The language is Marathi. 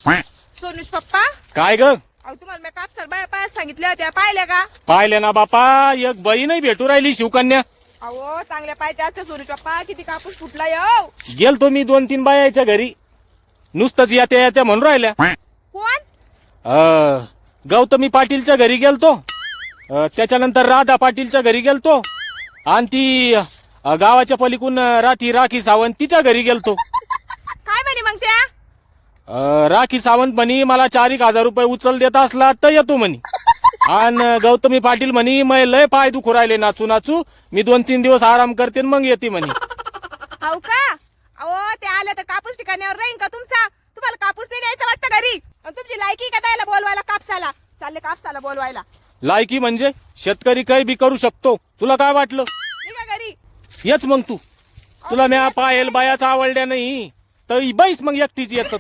सोनूश पप्पा, काय ग? अहो तुम्हाला मी कापसाला बाया पाया सांगितल्या होत्या, पाहिल्या का? पाहिले ना बापा, एक बाई नाही भेटू राहिली शिवकन्या. अहो चांगल्या पाहिजे असते सोनूश पप्पा, किती कापूस फुटला यो. गेलतो मी 2-3 बायाच्या घरी, नुसतंच येत्या येत्या म्हणून राहिल्या. कोण? गौतमी पाटीलच्या घरी गेलतो, त्याच्यानंतर राधा पाटीलच्या घरी गेलतो, आणि ती गावाच्या पलीकडून राखी सावंत तिच्या घरी गेलतो. काय म्हणे मग त्या? राखी सावंत म्हणी मला 4,000 रुपये उचल देत असला तर येतो म्हणी, आणि गौतमी पाटील म्हणी मै लय पाय दुखू राहिले नाचू नाचू, मी 2-3 दिवस आराम करते मग येते म्हणी. अहो का? अहो ते आल्या तर कापूस ठिकाण्यावर राहीन का तुमचा? तुम्हाला कापूस नाही न्यायचा वाटतं घरी? आणि तुमची लायकी का द्यायला बोलवायला कापसाला? चालले कापसाला बोलवायला. लायकी म्हणजे शेतकरी काही बी करू शकतो, तुला काय वाटलं? निघा घरी. येच मग तुला म्या पायल बायाचा आवडल्या नाही तर बैस मग एकटीच येतात.